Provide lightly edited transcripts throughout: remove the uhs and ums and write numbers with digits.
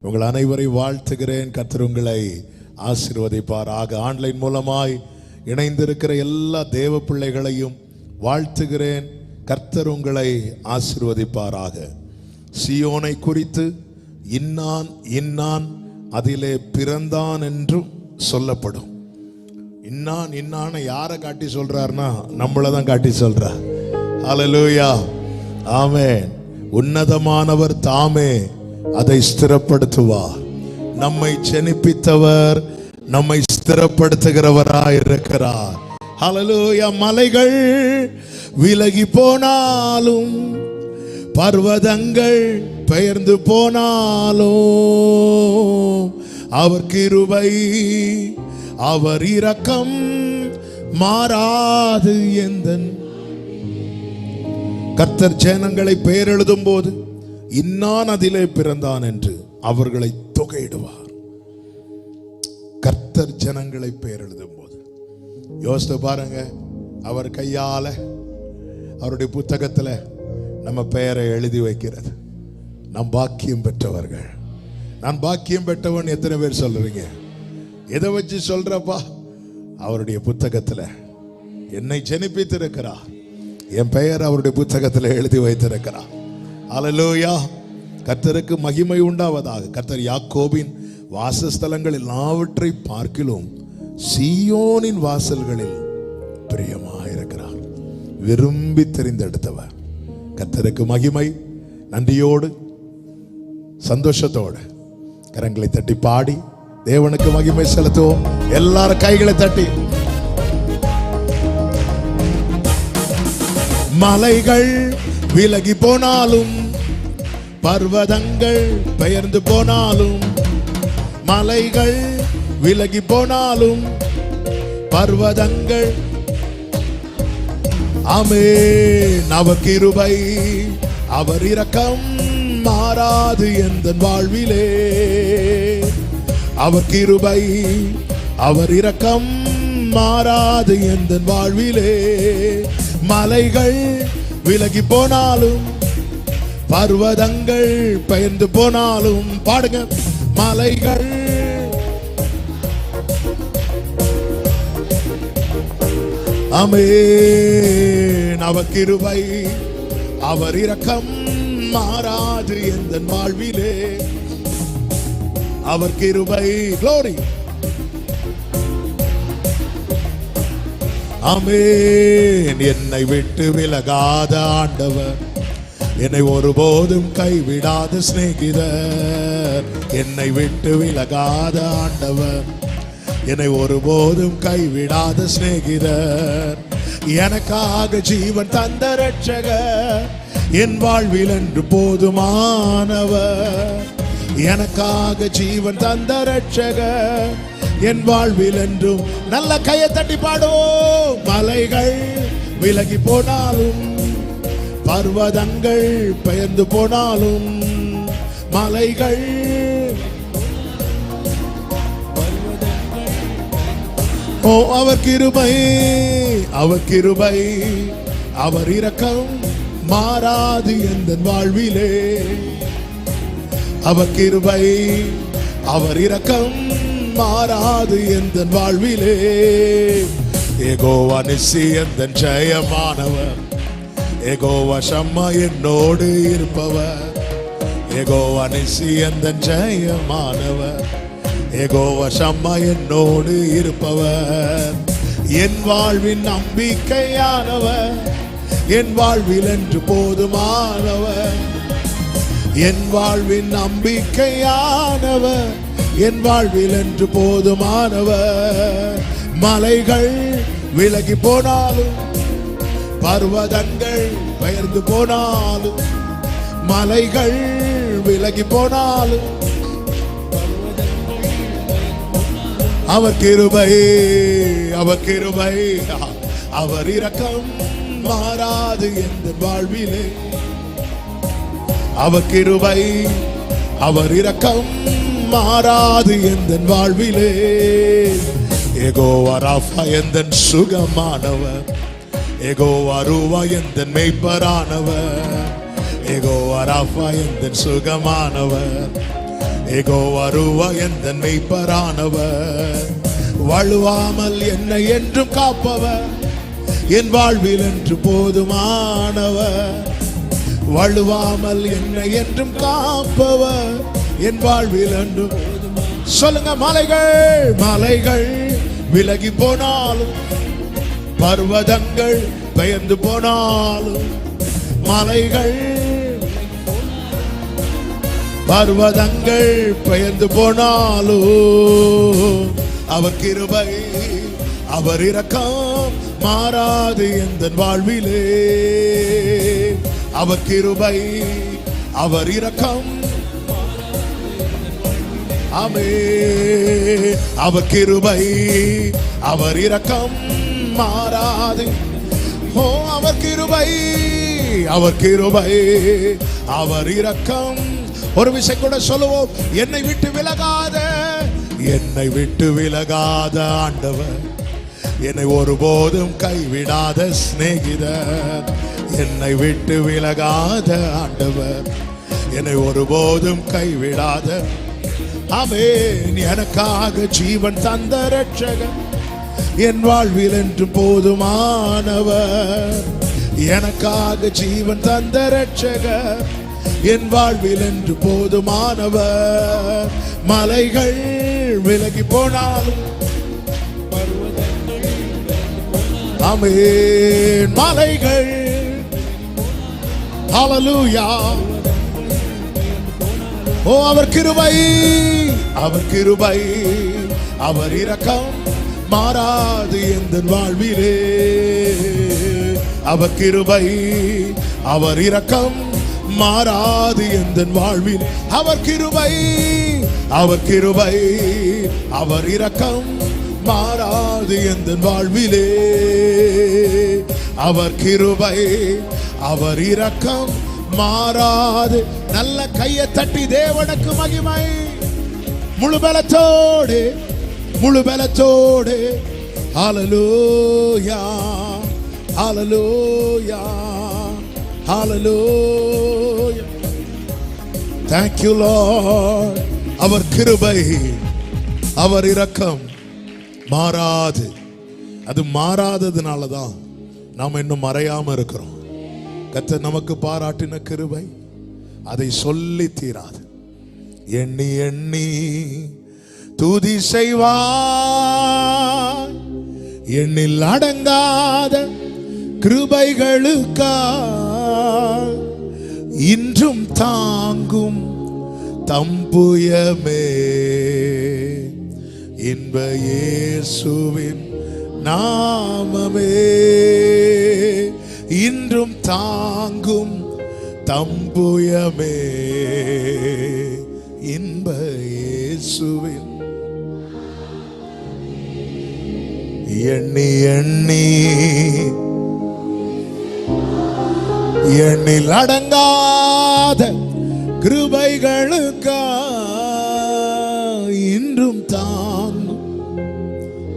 உங்கள் அனைவரை வாழ்த்துகிறேன். கர்த்தர் உங்களை ஆசீர்வதிப்பாராக. ஆன்லைன் மூலமாய் இணைந்திருக்கிற எல்லா தேவ பிள்ளைகளையும் வாழ்த்துகிறேன். கர்த்தர் உங்களை ஆசீர்வதிப்பாராக. சீயோனை குறித்து இன்னான் இன்னான் அதிலே பிறந்தான் என்றும் சொல்லப்படும். இன்னான் இன்னான யாரை காட்டி சொல்றாருன்னா நம்மளை தான் காட்டி சொல்றார். ஹல்லேலூயா, ஆமென். உன்னதமானவர் தாமே அதை ஸ்திரப்படுத்துவார். நம்மை ஜெனிப்பித்தவர் நம்மை ஸ்திரப்படுத்துகிறவராய் இருக்கிறார். ஹல்லேலூயா. மலைகள் விலகி போனாலும் பர்வதங்கள் பெயர்ந்து போனாலும் அவர் கிருபை அவர் இரக்கம் மாறாது. எந்தன் கர்த்தர் ஜனங்களை பெயர் எழுதும் போது இன்னான் அதிலே பிறந்தான் என்று அவர்களை தொகையிடுவார். கர்த்தர் ஜனங்களை பெயர் எழுதும் போது யோசித்து பாருங்க, அவர் கையால அவருடைய புத்தகத்துல நம்ம பெயரை எழுதி வைக்கிறது. நாம் பாக்கியம் பெற்றவர்கள். நான் பாக்கியம் பெற்றவன் எத்தனை பேர் சொல்றீங்க? எதை வச்சு சொல்றப்பா? அவருடைய புத்தகத்துல என்னை ஜெனிப்பித்திருக்கிறார். என் பெயர் அவருடைய புத்தகத்தில் எழுதி வைத்திருக்கிறார். ஹல்லேலூயா. கர்த்தருக்கு மகிமை உண்டாவதாக. கர்த்தர் யாக்கோபின் வாசஸ்தலங்கள் எல்லாவற்றை பார்க்கிலும் சீயோனின் வாசல்களில் பிரியமாயிருக்கிறார். விரும்பி தெரிந்தெடுத்தவர். கர்த்தருக்கு மகிமை. நன்றியோடு சந்தோஷத்தோடு கரங்களை தட்டி பாடி தேவனுக்கு மகிமை செலுத்துவோம். எல்லாரும் கைகளை தட்டி. மலைகள் விலகி போனாலும் பர்வதங்கள் பெயர்ந்து போனாலும், மலைகள் விலகி போனாலும் பர்வதங்கள், ஆமென். அவர் கிருபை அவர் இரக்கம் மாறாது எந்தன் வாழ்விலே. அவர் கிருபை அவர் இரக்கம் மாறாது எந்தன் வாழ்விலே. மலைகள் விலகி போனாலும் பர்வதங்கள் பெயர்ந்து போனாலும், பாடுங்க. மலைகள் ஆமென். அவர் கிருபை அவர் இரக்கம் மாறாது எந்தன் வாழ்விலே. அவர் கிருபை, glory, ஆமென். என்னை விட்டு விலகாத ஆண்டவர், என்னை ஒருபோதும் கைவிடாத சிநேகிதர். என்னை விட்டு விலகாத ஆண்டவர், என்னை ஒருபோதும் கைவிடாத சிநேகிதர். எனக்காக ஜீவன் தந்த இரட்சகர், என் வாழ்வில் என்று போதுமானவர். எனக்காக ஜீவன் தந்த இரட்சகர், என் வாழ்வில் என்றும். நல்ல கையை தட்டி பாடுவோம். மலைகள் விலகி போனாலும் பர்வதங்கள் பெயர்ந்து போனாலும், மலைகள் ஓ அவர் கிருபை அவர் கிருபை அவர் இரக்கம் மாறாது எந்தன் வாழ்விலே. அவர் கிருபை அவர் இரக்கம் மாறாது எந்தன் வாழ்விலே. யெகோவா நிசி எந்தன் ஜெயமானவர், யெகோவா ஷம்மா என்னோடு இருப்பவர். யெகோவா நிசி எந்தன் ஜெயமானவர், யெகோவா ஷம்மா என்னோடு இருப்பவர். என் வாழ்வின் நம்பிக்கையானவர், என் வாழ்வில் என்று போதுமானவர். என் வாழ்வின் நம்பிக்கையானவர், என் வாழ்வில் என்று போதுமானவர். மலைகள் விலகி போனாலும் பர்வதங்கள் பெயர்ந்து போனாலும், மலைகள் விலகி போனாலும் அவர் கிருபை அவர் கிருபை அவர் இரக்கம் மாறாது எந்தன் வாழ்விலே. அவர் கிருபை அவர் இரக்கம் மாறாது எந்தன் வாழ்விலே. யெகோவா ராஃபா எந்தன் சுகமானவர், யெகோவா ரூவா எந்தன் மேய்ப்பரானவர். யெகோவா ராஃபா எந்தன் சுகமானவர், யெகோவா ரூவா எந்தன் மெய்ப்பரானவர், வழுவாமல் என்னை என்றும் காப்பவர், என் வாழ்வில் என்று போதுமானவர். வழுவாமல் என்னை என்றும் காப்பவர், என் வாழ்வில் என்றும். சொல்லுங்க, மலைகள் மலைகள் விலகி போனாலும், பர்வதங்கள் பெயர்ந்து போனாலும், மலைகள் பர்வதங்கள் பெயர்ந்து போனாலும், அவர் கிருபை அவர் இரக்கம் மாறாது எந்தன் வாழ்விலே. அவர் கிருபை அவர் இரக்கம், ஆமென். அவர் கிருபை அவர் இரக்கம் மாறாது. ஓ அவர் கிருபை அவர் கிருபை அவர் இரக்கம். ஒரு விஷயம் கூட சொல்லுவோம், என்னை விட்டு விலகாத ஆண்டவர், என்னை ஒருபோதும் கைவிடாத சிநேகிதர். என்னை விட்டு விலகாத ஆண்டவர், என்னை ஒருபோதும் கைவிடாத. ஆமென். எனக்காக ஜீவன் தந்த இரட்சகர், என் வாழ்வில் என்று போதுமானவர். எனக்காக ஜீவன் தந்த இரட்சகர், என் வாழ்வில் என்று போதுமானவர். மலைகள் விலகி போனாலும், ஆமென். மலைகள், ஹல்லேலூயா. ஓ அவர் கிருபை அவர் கிருபை அவர் இரக்கம் மாறாது எந்தன் வாழ்விலே. அவர் கிருபை அவர் இரக்கம் மாறாது எந்தன் வாழ்வில். அவர் கிருபை அவர் கிருபை அவர் இரக்கம் மாறாது எந்தன் வாழ்விலே. அவர் கிருபை அவர் இரக்கம் மாறாது. நல்ல கையை தட்டி தேவனுக்கு மகிமை. முழு பலத்தோடு முழு பலத்தோடு. ஹல்லேலூயா ஹல்லேலூயா ஹல்லேலூயா. Thank you Lord. அவர் கிருபை அவர் இரக்கம் மாறாது. அது மாறாததுனால தான் நாம் இன்னும் மறையாம இருக்கிறோம். கர்த்தர் நமக்கு பாராட்டின கிருபை அதை சொல்லி தீராது. எண்ணி எண்ணி துதி செய்வார், எண்ணில் அடங்காத கிருபைகளுக்காய் இன்றும் தாங்கும் தம்புயமே. இன்ப இயேசுவின் நாமமே இன்றும் தாங்கும் தம்புயமே. இன்ப இயேசுவின். எண்ணி எண்ணி எண்ணில் அடங்காத கிருபைகளுக்காய் இன்றும் தாங்கும்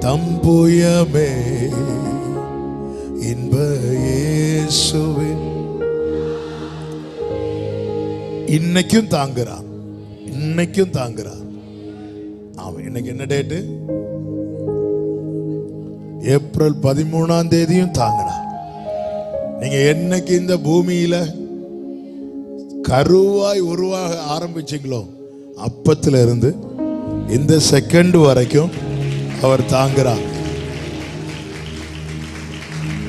தம்புயமே. இன்ப இயேசுவின். இன்னைக்கும் தாங்குறான், இன்னைக்கும் தாங்குறான். அவன் இன்னைக்கு என்ன டேட்டு? ஏப்ரல் 13ஆம் தேதியும் தாங்கினார். நீங்க என்னைக்கு இந்த பூமியில கருவாய் உருவாக ஆரம்பிச்சீங்களோ அப்பத்துல இருந்து இந்த செகண்ட் வரைக்கும் அவர் தாங்குறார்.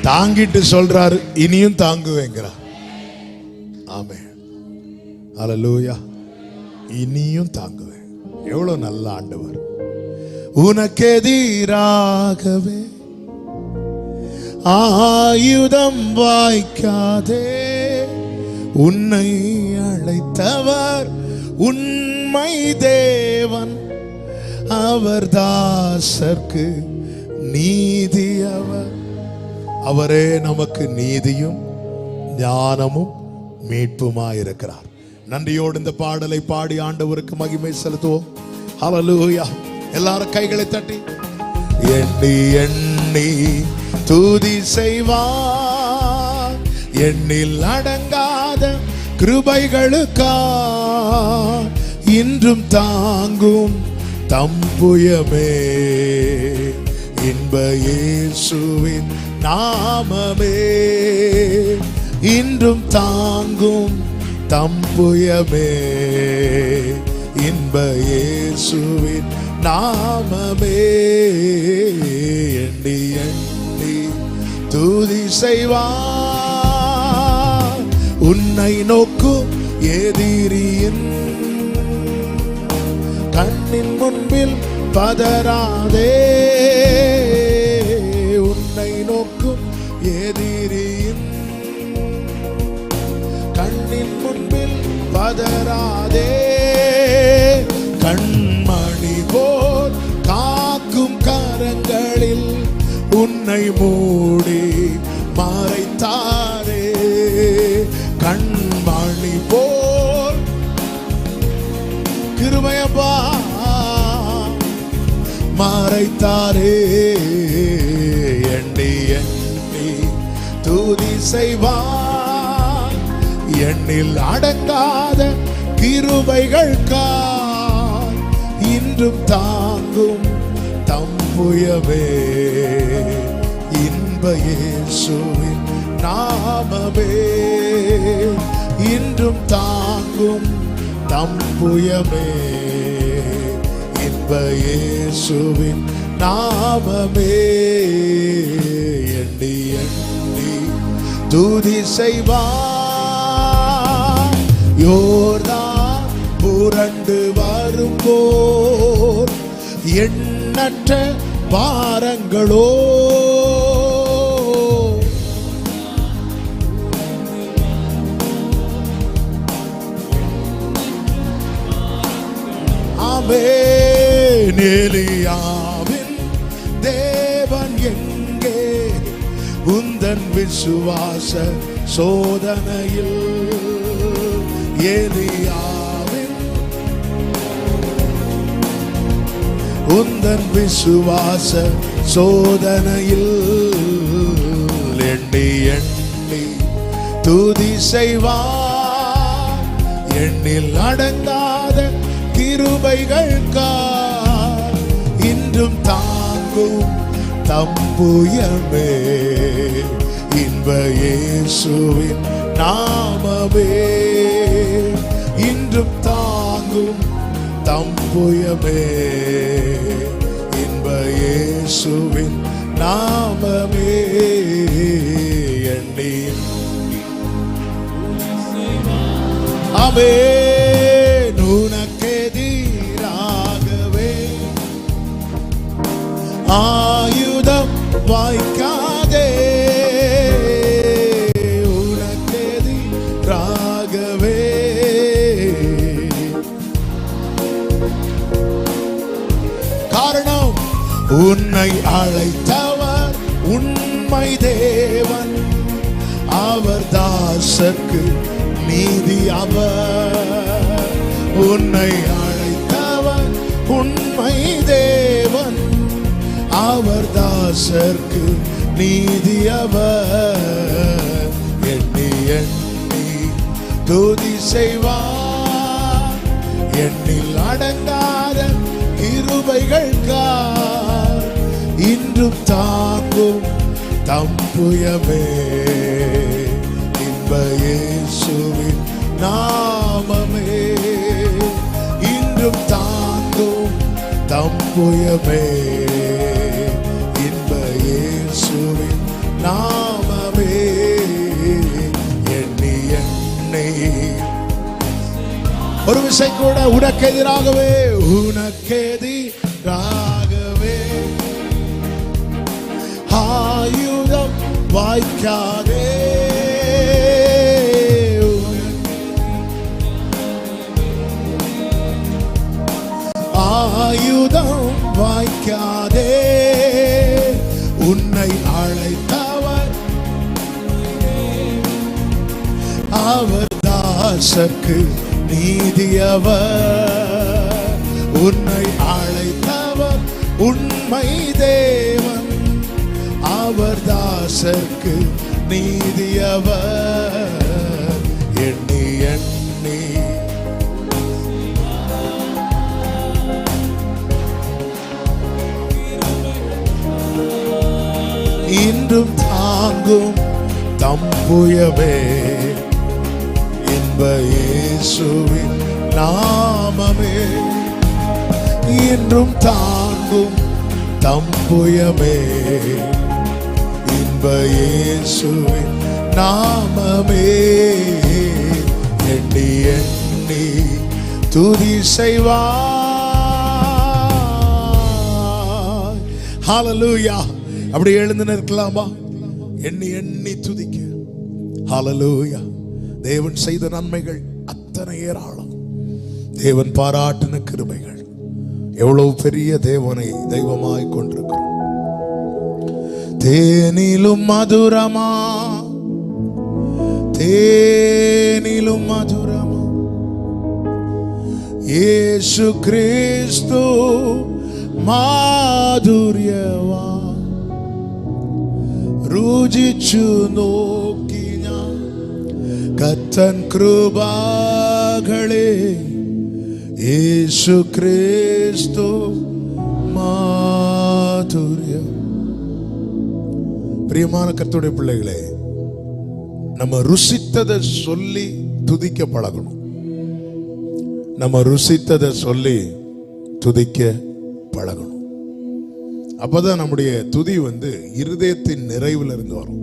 தாங்கிட்டு சொல்றாரு, இனியும் தாங்குவேங்கிறார். ஆமென். ஹல்லேலூயா. இனியும் தாங்குவேன். எவ்வளவு நல்ல ஆண்டவர். உனக்கெதிராகவே ஆயுதம் வாய்க்காதே, உன்னை அழைத்தவர் உண்மை தேவன், அவர் தாசர்க்கு நீதி அவர். அவரே நமக்கு நீதியும் ஞானமும் மீட்புமாயிருக்கிறார். நன்றியோடு இந்த பாடலை பாடி ஆண்டவருக்கு மகிமை செலுத்துவோம். ஹல்லேலூயா. எல்லாரும் கைகளை தட்டி எண்ணி எண்ணி துதி செய்வார், எண்ணில் அடங்காத கிருபைகளுக்காய் இன்றும் தாங்கும் தம்புயமே இன்ப இயேசுவின் நாமமே. இன்றும் தாங்கும் தம்புயமே இன்ப இயேசுவின் நாமமே. எண்ணி எண்ணி துதி செய்வார் உன்னை நோக்கும் எதிரியின் கண்ணின் முன்பில் பதறாதே. உன்னை நோக்கும் எதிரியின் கண்ணின் முன்பில் பதறாதே. கண்மணி போல் காக்கும் கரங்களில் உன்னை மூடி மறைத்தாரே. கண்மணி போல் கிருபையப்பா மறைத்தாரே. எண்ணி எண்ணி துதி செய்வார் எண்ணில் அடங்காத கிருபைகள் கார் இன்றும் தாங்கும் தம்புயமே இன்ப இயேசுவின் நாமமே. இன்றும் தாங்கும் தம்புயமே இன்ப இயேசுவின் நாமமே. எண்ணி எண்ணி துதி செய்வார் யோர்தான் புரண்டு வரும்போர் எண்ணற்ற பாரங்களோ எலியாவின் தேவன் எங்கே உந்தன் விசுவாச சோதனையில். எலியாவின் உந்தன் விசுவாச சோதனையில் எண்ணி எண்ணி துதி செய்வார் எண்ணில் அடங்காத கிருபைகள் கார் இன்றும் தாங்கும் தம்புயமே இன்ப இயேசுவின் நாமமே. இன்றும் தாங்கும் தம்புயமே இன்ப இயேசுவின் நாமமே. எண்ணி ஆமென். உனக்கெதிராகவே ஆயுதம் வாய்க்காதே. உனக்கெதிராகவே காரணம் உன்னை அழைத்தவர் உண்மை தேவன். அவர் தாசர்க்கு நீதி அவர். உன்னை அழைத்தவர் உண்மை தேவன். அவர் தாசர்க்கு நீதி அவர். எண்ணி எண்ணி துதி செய்வார் எண்ணில் அடங்காத கிருபைகள் கார் இன்றும் தாங்கும் தம்புயமே இன்ப இயேசுவின் நாமமே. இன்றும் தாங்கும் தம்புயமே இன்ப இயேசுவின் நாமமே. எண்ணி எண்ணி ஒரு விசை கூட உனக்கெதிராகவே உனக்கெதிராகவே ஆயுதம் வாய்க்காதே. ஆயுதம் வாய்க்காதே. உன்னை அழைத்தவர் அவர் தாசர்க்கு நீதியவர். உன்னை அழைத்தவர் உண்மை தேவன். அவர் தாசர்க்கு நீதியவர். எண்ணி எண்ணி என்றும் தாங்கும் தம்புயமே இன்ப இயேசுவின் நாமமே. என்றும் தாங்கும் தம்புயமே இன்ப இயேசுவின் நாமமே. எண்ணி எண்ணி துதி செய்வாய். ஹல்லேலூயா. அப்படி எழுந்து நிற்கலாமா? எண்ணி எண்ணி துதிக்க. ஹல்லேலூயா. தேவன் செய்த நன்மைகள் அத்தனை ஏராளம். தேவன் பாராட்டின கிருபைகள் எவ்வளவு பெரிய தேவனை தெய்வமாய் கொண்டிருக்கிறோம். தேனிலும் மதுரமா, தேனிலும் மதுரமா இயேசு கிறிஸ்து മാധുര്യവാ രുചിച്ചു നോക്കി ഞാൻ കർത്തൻ കൃപകളെ യേശു ക്രിസ്തു മാധുര്യം. பிரியமான கர்த்தருடைய பிள்ளைகளே, நம்ம ருசித்ததை சொல்லி துதிக்க பழகணும். நம்ம ருசித்ததை சொல்லி துதிக்க பழகணும். அப்பதான் நம்முடைய துதி இருதயத்தின் நிறைவுல இருந்து வரும்.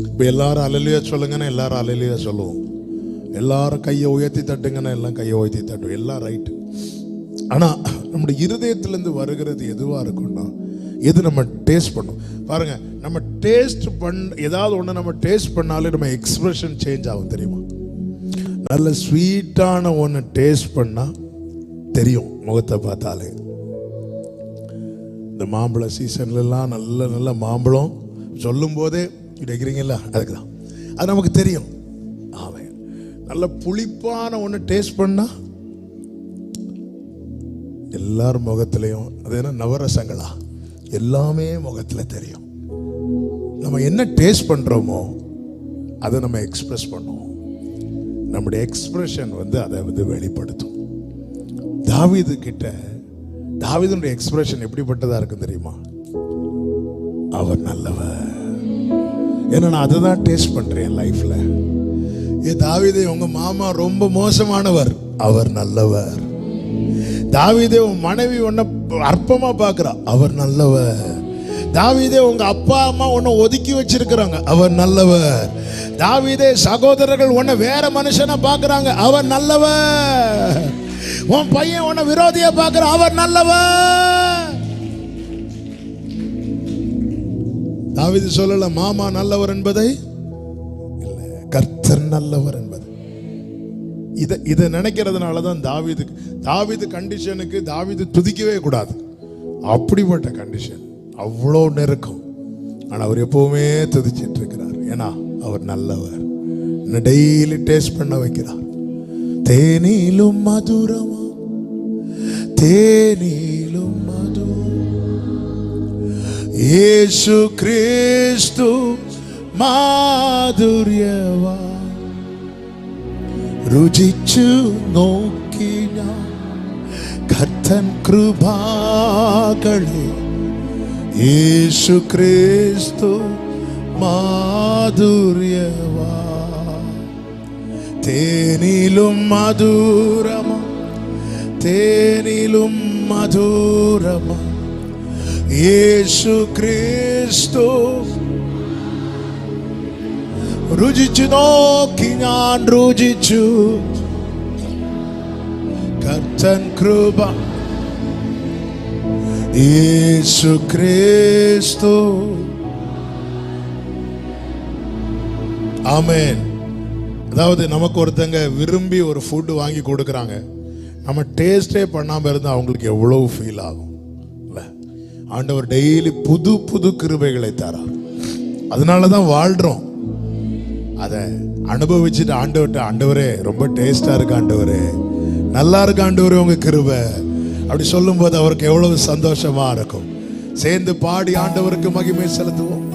இப்ப எல்லாரும் அல்லேலூயா சொல்லுங்கன்னா எல்லாரும் அல்லேலூயா சொல்லுவோம். எல்லாரும் கையை உயர்த்தி தட்டுங்கன்னா எல்லாம் கையை உயர்த்தி தட்டுவோம். எல்லாம் ரைட்டு. ஆனா நம்முடைய இருதயத்திலிருந்து வருகிறது எதுவா இருக்கும்னா, எது நம்ம டேஸ்ட் பண்ணோம் பாருங்க. நம்ம டேஸ்ட் ஏதாவது ஒன்று நம்ம டேஸ்ட் பண்ணாலே நம்ம எக்ஸ்பிரஷன் சேஞ்ச் ஆகும். தெரியுமா? நல்ல ஸ்வீட்டான ஒன்று டேஸ்ட் பண்ணா தெரியும் முகத்தை பார்த்தாலே. இந்த மாம்பழ சீசன்லாம் நல்ல நல்ல மாம்பழம் சொல்லும் போதே கிடைக்கிறீங்கள, அதுக்கு தான் அது நமக்கு தெரியும். ஆமாம், நல்ல புளிப்பான ஒன்று டேஸ்ட் பண்ணா எல்லாரும் முகத்திலையும் அது என்ன நவரசங்களா எல்லாமே முகத்தில் தெரியும். நம்ம என்ன டேஸ்ட் பண்ணுறோமோ அதை நம்ம எக்ஸ்பிரஸ் பண்ணுவோம். நம்முடைய எக்ஸ்பிரஷன் அதை வெளிப்படுத்தும். தாவீது கிட்ட தாவீதுடைய எக்ஸ்பிரஷன் எப்படிப்பட்டதா இருக்கு தெரியுமா? அவர் நல்லவர். ஏன்னா நான் அதை தான் டேஸ்ட் பண்றேன் லைஃப்ல. தாவீதே, உங்க மாமா ரொம்ப மோசமானவர், அவர் நல்லவர். தாவீதே, உன் மனைவி உன்னை அற்பமா பார்க்கிறா, அவர் நல்லவர். தாவீதே, உங்க அப்பா அம்மா உன்னை ஒதுக்கி வச்சிருக்கிறாங்க, அவர் நல்லவர். தாவீதே, சகோதரர்கள் உன்னை வேற மனுஷனா பார்க்கறாங்க, அவர் நல்லவர். உன் பையன் உன்னை விரோதியா பார்க்கிறான், அவர் நல்லவர். தாவீது சொல்லல மாமா நல்லவர் என்பதை, இல்ல, கர்த்தர் நல்லவர் என்பது. இதை நினைக்கிறதுனால தான் தாவீது கண்டிஷனுக்கு தாவீது துதிக்கவே கூடாது. அப்படிப்பட்ட கண்டிஷன், அவ்வளோ நெருக்கம். ஆனால் அவர் எப்பவுமே துதிச்சிட்டு இருக்கிறார். ஏன்னா அவர் நல்லவர். டெய்லி டேஸ்ட் பண்ண வைக்கிறார். தேனிலும் மதுரமா, தேனிலும் மதுரம் இயேசு கிறிஸ்து മാധുര്യവാ രുചിച്ചു നോക്കി ഞാൻ കർത്തൻ കൃപകളെ യേശു ക്രിസ്തു മാധുര്യവാ തേനിലും മധുരമാ തേനിലും മധുരമാ യേശു ക്രിസ്തു രുചിച്ചു നോക്കി ഞാൻ രുചിച്ചു കർത്തൻ കൃപ യേശു ക്രിസ്തു. ஆமென். அதாவது நமக்கு ஒருத்தங்க விரும்பி ஒரு ஃபுட் வாங்கி கொடுக்குறாங்க, நம்ம டேஸ்டே பண்ணாமல் இருந்தால் அவங்களுக்கு எவ்வளோ ஃபீல் ஆகும் இல்லை? ஆண்டவர் டெய்லி புது புது கிருபைகளை தரார். அதனால தான் வாழ்கிறோம். அதை அனுபவிச்சுட்டு ஆண்டவரே ரொம்ப டேஸ்டா இருக்கு, ஆண்டவரே நல்லா இருக்கு, ஆண்டவரே உங்க கிருபை அப்படி சொல்லும் போது அவருக்கு எவ்வளவு சந்தோஷமா இருக்கும். சேர்ந்து பாடி ஆண்டவருக்கு மகிமை செலுத்துவோம்.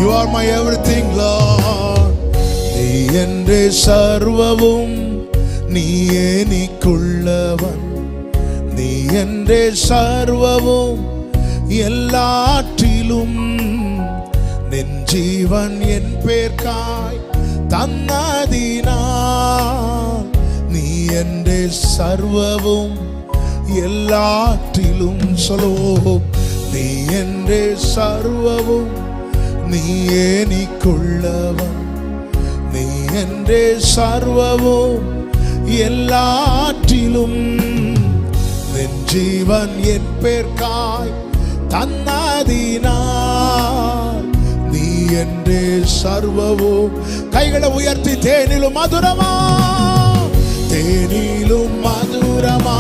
You are my everything, Lord. நீ என்றே சர்வவும், நீயே நீக்குள் என்றே சர்வவும் எல்லாற்றிலும் நின் ஜீவன் என் பேர்க்காய் தன்னதினால் நீ என்றே சர்வவும் எல்லாற்றிலும் சொல்லுவோம். நீ என்றே சர்வவும் நீயே நீக்குள்ளவன். நீ என்றே சர்வவும் எல்லாற்றிலும் நின் ஜீவன் என் பேர்க்காய் தன்னதினால் நீ என்றே சர்வவும். கைகளை உயர்த்தி தேனிலும் மதுரமா, தேனிலும் மதுரமா,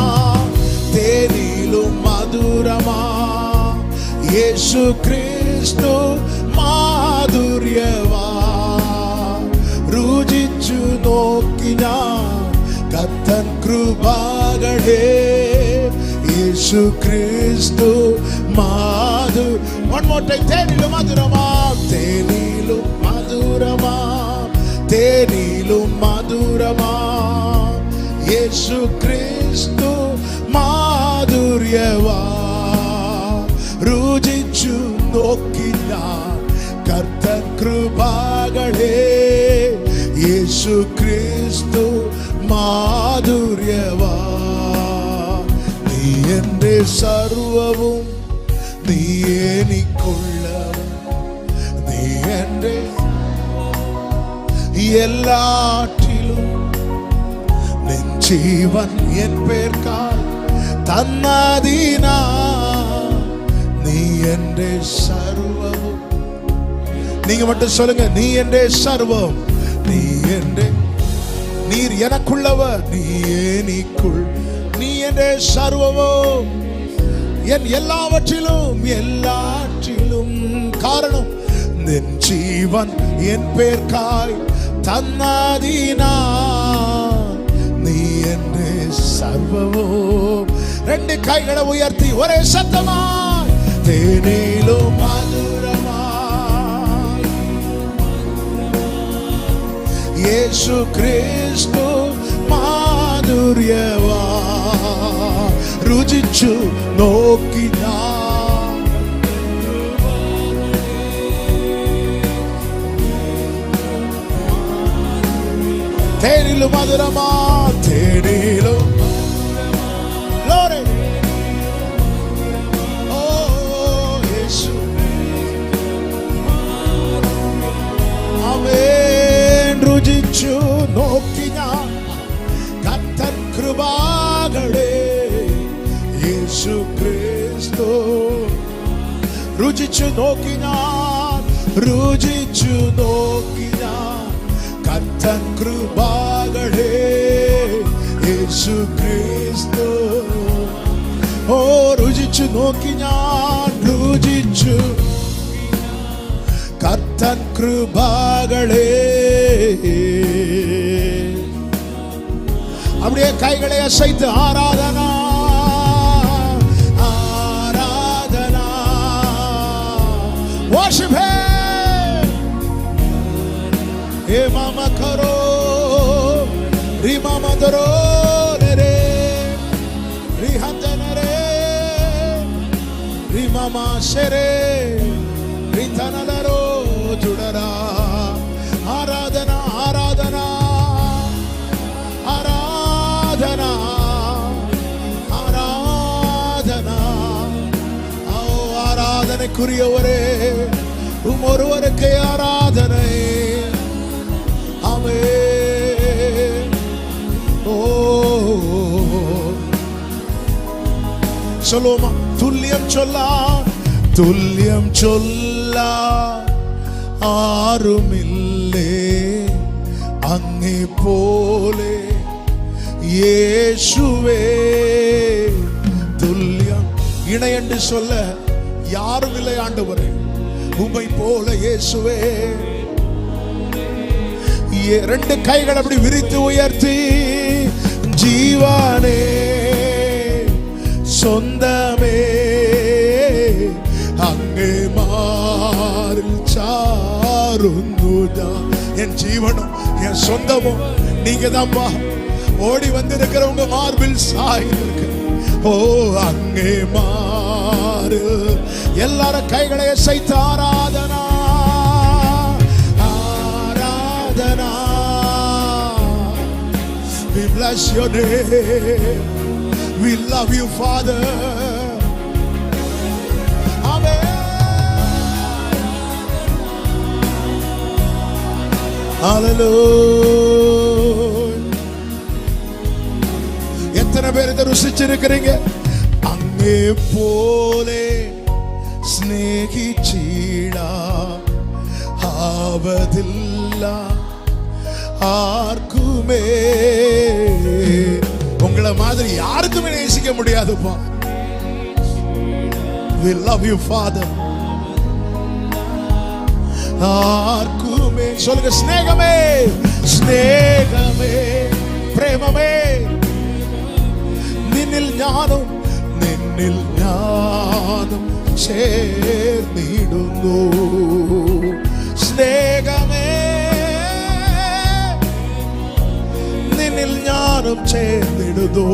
தேனிலும் மதுரமா இயேசு கிறிஸ்து മാധുര്യവാ രുചിച്ചു നോക്കിനാ കർത്തൻ കൃപകളേ യേശു ക്രിസ്തു മാധു. one more time. തേനിലും മധുരമാ, തേനിലും മധുരമാ, തേനിലും മധുരമാ യേശു ക്രിസ്തു മാധുര്യവാ രുചിച്ചു നോക്കിന കർത്തൻ കൃപകളേ യേശു ക്രിസ്തു മാധുര്യവാ. നീ എൻ്റെ സർവവും നീ എനിക്കുള്ളവൻ. നീ എൻ്റെ എല്ലാറ്റിലും നിൻ ജീവൻ എൻ പേർക്കായി தன்னதினால் நீ என்றே சர்வம். நீங்க மட்டும் சொல்லுங்க, நீ என்றே சர்வம். நீ என்றே, நீர் எனக்குள்ளவர், நீ எனக்குள், நீ என்றே சர்வம். என் எல்லாவற்றிலும் எல்லாற்றிலும் காரணம் நின் ஜீவன் என் பேர்க்காய் தன்னதினால் நீ என்றே சர்வம். ரெண்டு கைகளை உயர்த்தி ஒரே சத்தமாய் தேனிலும் மதுரமாய் இயேசு கிறிஸ்து மாதுரியவா ருചിച്ചു നോക്കിനാ தேனிலும் மதுரமா, தேனிலும் രുചിച്ചു നോക്കിനാ കർത്തൻ കൃപകളേ യേശു ക്രിസ്തു. രുചിച്ചു നോക്കിനാ, രുചിച്ചു നോക്കിനാ കർത്തൻ കൃപകളേ യേശു ക്രിസ്തു. ഓ രുചിച്ചു നോക്കി ഞാൻ, രുചിച്ചു കർത്തൻ കൃപകളേ. அப்படியே கைகளை அசைத்து ஆராதனா ஆராதனா worship him. ஏ மாமா கரோ ரி மாமா தரோ ரே ரி ஹந்தனரே ரி மாமா ஷரே ரி தனலரோ ஜுடரா. ஆராதனா ஆராதனா ஆராதனா ஆராதனா. ஆராதனைக்குரியவரே உம் ஒருவருக்கே ஆராதனை. ஆமென். ஓ சொல்லுமா, துல்லியம் சொல்லா, துல்லியம் சொல்லா ஆருமில்லே അങ്ങേ പോലെ இயேசுவே. துல்லியம் இணை என்று சொல்ல யாரும் இல்லை ஆண்டவரே, உம்மை போல இயேசுவே. ரெண்டு கைகள் அப்படி விரித்து உயர்த்தி ஜீவானே சொந்தமே അങ്ങേ മാറിൽ ചാരുന്നുതാ. என் ஜீவனும் என் சொந்தமும் நீங்க தான்ப்பா. ஓடி வந்திருக்கிறவங்க மார்பில் சாய்ந்திருக்கு. ஓ அங்கே மாறு. எல்லாரும் கைகளை அசைத்து Aradhana Aradhana. We bless your name. We love you, Father. Amen. Hallelujah. எத்தனை பேர் இதை ருசிச்சிருக்கிறீங்க? அங்கே போலே സ്നേഹിച്ചിടാ ആവതില്ല ആർക്കുമേ. உங்களை மாதிரி யாருக்குமே நேசிக்க முடியாதுப்பா. We love you, Father. ஆர்க்குமே சொல்லுங்க. ஸ்நேகமே ஸ்நேகமே பிரேமமே നിന്നിൽ ഞാനും ചേർന്നിടുന്നു. സ്നേഹമേ നിന്നിൽ ഞാനും ചേർന്നിടുന്നു.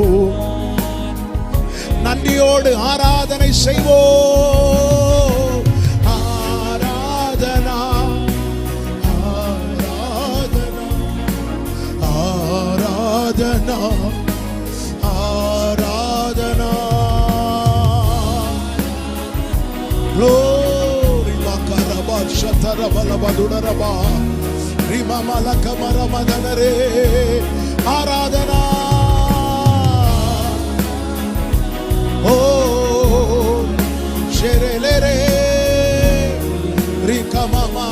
நன்றியோடு ஆராதனை செய்வோம். Aradhana Aradhana Aradhana Aradhana. Glory makaraba shataraba duraba rima malaka maramadare. Aradhana. Oh sherelere rika mama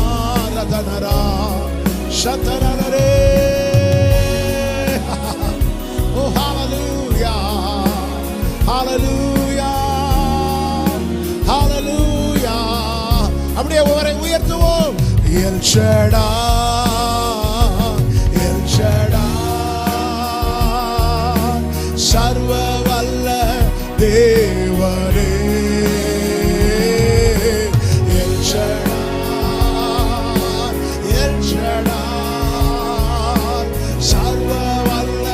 radanara shatarare. Oh hallelujah hallelujah hallelujah. அப்படியே ஒவ்வொரு உயர்த்துவோம். எல் ஷடா எல் ஷடா சர்வ வல்ல தேவரே. எல் ஷடா எல் ஷடா சர்வ வல்ல.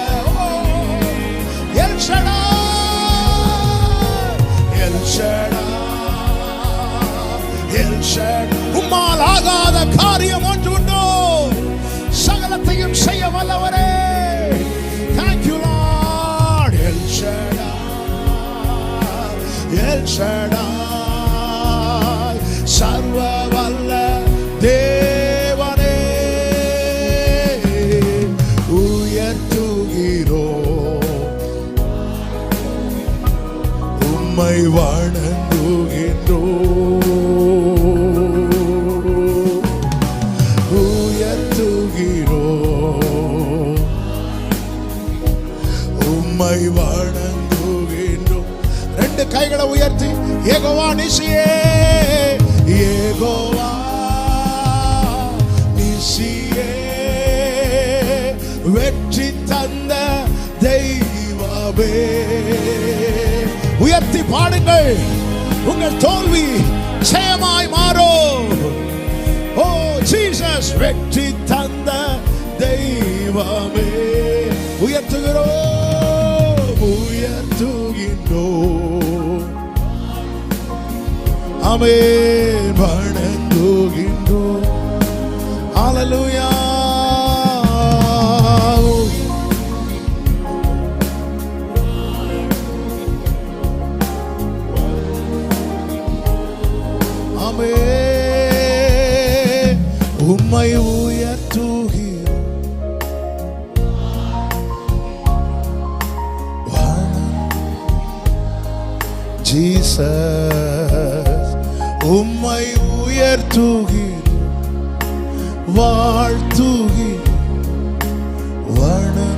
L ஷடா L ஷடா L ஷடா. உம்மால் ஆகாத காரியம் ஒன்று உண்டோ? சகலத்தையும் செய்ய வல்லவரே. Thank you Lord. L ஷடா L ஷடா சர்வ வல்ல தேவனே. உயர்த்துகிறோம் உம்மை வணங்குகின்றோம். உயர்த்துகிறோம் உம்மை வணங்குகின்றோம். ரெண்டு கைகளை உயர்த்தி யெகோவா நிசியே யெகோவா நிசியே வெற்றி தந்த தெய்வமே. உயர்த்தி பாடுங்கள். உங்கள் தோல்வி ஜெயமாய் மாறும். ஓ ஜீசஸ் வெற்றி தந்த தெய்வமே. உயர்த்துகிறோம் உயர்த்துகின்றோம். ஆமென் வணங்குகின்றோம். ஹல்லேலூயா. ஆமென் உம்மை உயர்த்துகிறோம். ஜீசஸ் உம்மை உயர்த்துகிறோம் வாழ்த்துகிறோம் வணங்குகிறோம்.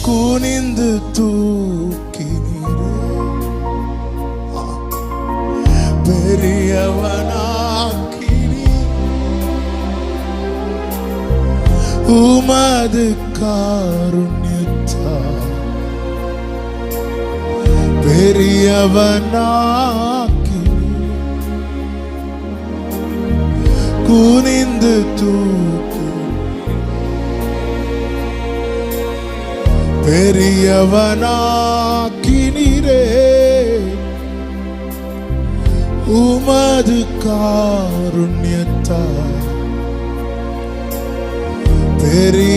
குனிந்து தூக்கினீரே பெரியவனாக்கினீ உமது காருண்யத்தால் பெரியவனாக்கி குனிந்து தூக்கி பெரியவனாக்கினீரே உமது காருண்யத்தால் பெரியவனாக்கினீர்.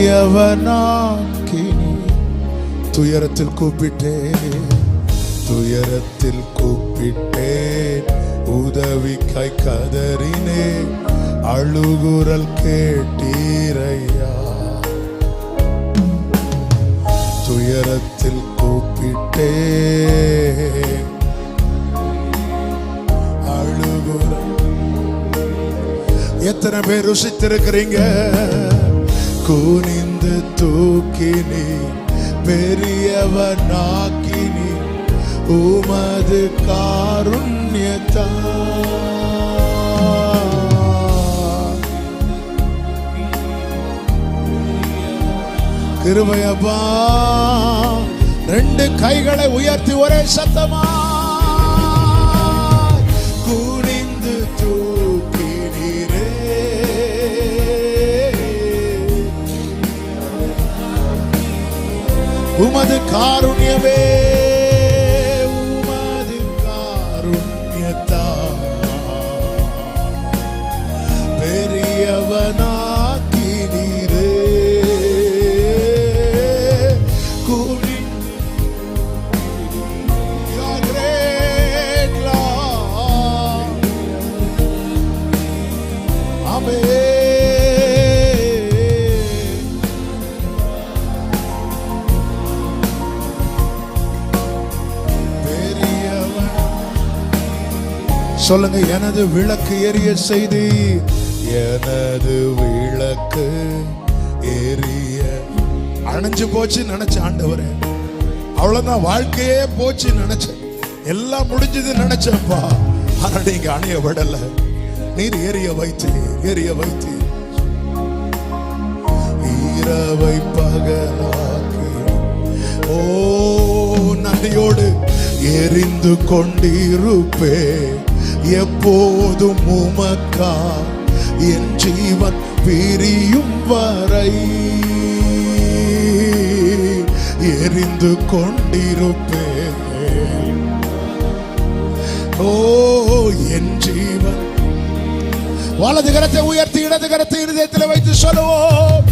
துயரத்தில் கூப்பிட்டேன், துயரத்தில் கூப்பிட்டேன், உதவிக்காய் கதறினேன், அழுகுரல் கேட்டீரையா. துயரத்தில் கூப்பிட்டேன், அழுகுரல். எத்தனை பேர் ருசித்திருக்கிறீங்க? குனிந்து தூக்கினி பெரியவனாக்கினி உமது காருண்யத்தால். கிருபையப்பா. ரெண்டு கைகளை உயர்த்தி ஒரே சத்தமா குனிந்து தூக்கினீரே உமது காருண்யமே, உமது காருண்யத்தால் பெரியவனாக்கினீரே. சொல்லுங்க, எனது விளக்கு எரிய செய்தி, எனது விளக்கு எரிய. அணைஞ்சு போச்சு நினைச்ச ஆண்டவரே, அவ்வளவுதான், வாழ்க்கையே போச்சு நினைச்சேன், எல்லாம் முடிஞ்சது நினைச்சேன்ப்பா. ஆனா நீங்க அணைய விடல, நீர் எரிய வைத்து எரிய வைத்து இரவை பகலாக்கு. ஓ நன்றியோடு எரிந்து கொண்டிருப்பே எப்போதும் உமக்கா என் ஜீவன் பிரியும் வரை. எரிந்து கொண்டிருப்பே ஓ என் ஜீவன். வலது கரத்தை உயர்த்தி இடது கரத்தை இருதயத்தில் வைத்து சொல்லுவோம்,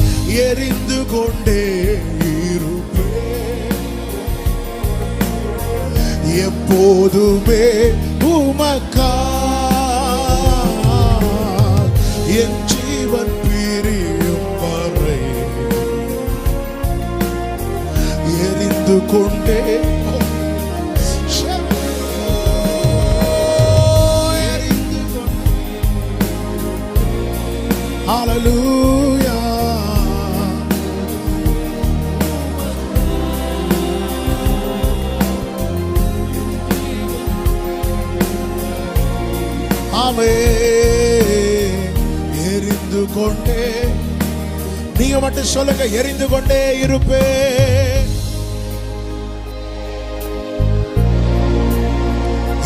எரிந்து கொண்டே இருப்பே எப்போதுமே உமக்கா என் ஜீவன் பிரியும் வரை. எரிந்து கொண்டே ஹல்லேலூயா. எரிந்து கொண்டே, நீங்க மட்டும் சொல்லுங்க, எரிந்து கொண்டே இருப்பே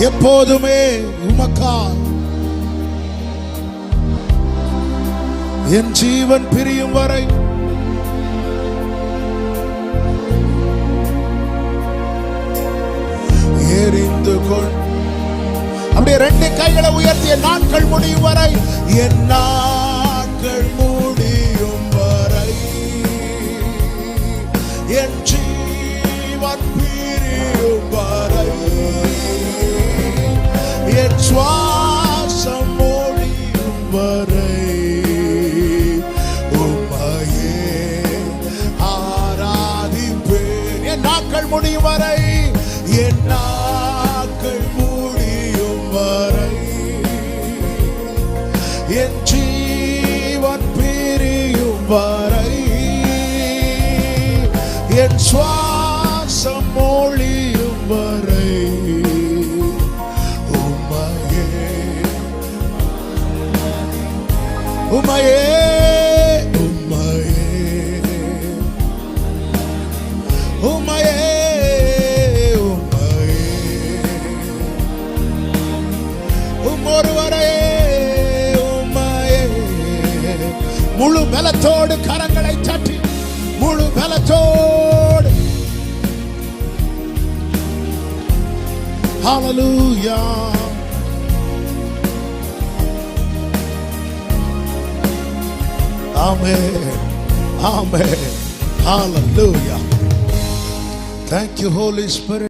எப்போதுமே உமக்கா என் ஜீவன் பிரியும் வரை. எரிந்து கொண்டு அப்படியே ரெண்டு கைகளை உயர்த்திய நாட்கள் முடியும் வரை, என் நாட்கள் முடியும் வரை என் ஜீவன் பிரியும் வரை என் சுவாசம் முடியும் வரை உம்மையே ஆராதிப்பேன். என் நாட்கள் முடியும் வரை, என் நாட்கள் வரை என் ஜீவன் பிரியும் வரை என் சுவாசம் மொழியும் வரை உம்மையே உம்மையே உம்மையே உம்மையே ஒருவரே உம்மையே. முழு பலத்தோடு கரங்களை தட்டி, முழு பலத்தோடு Hallelujah. Amen. Amen. Hallelujah. Thank you, Holy Spirit.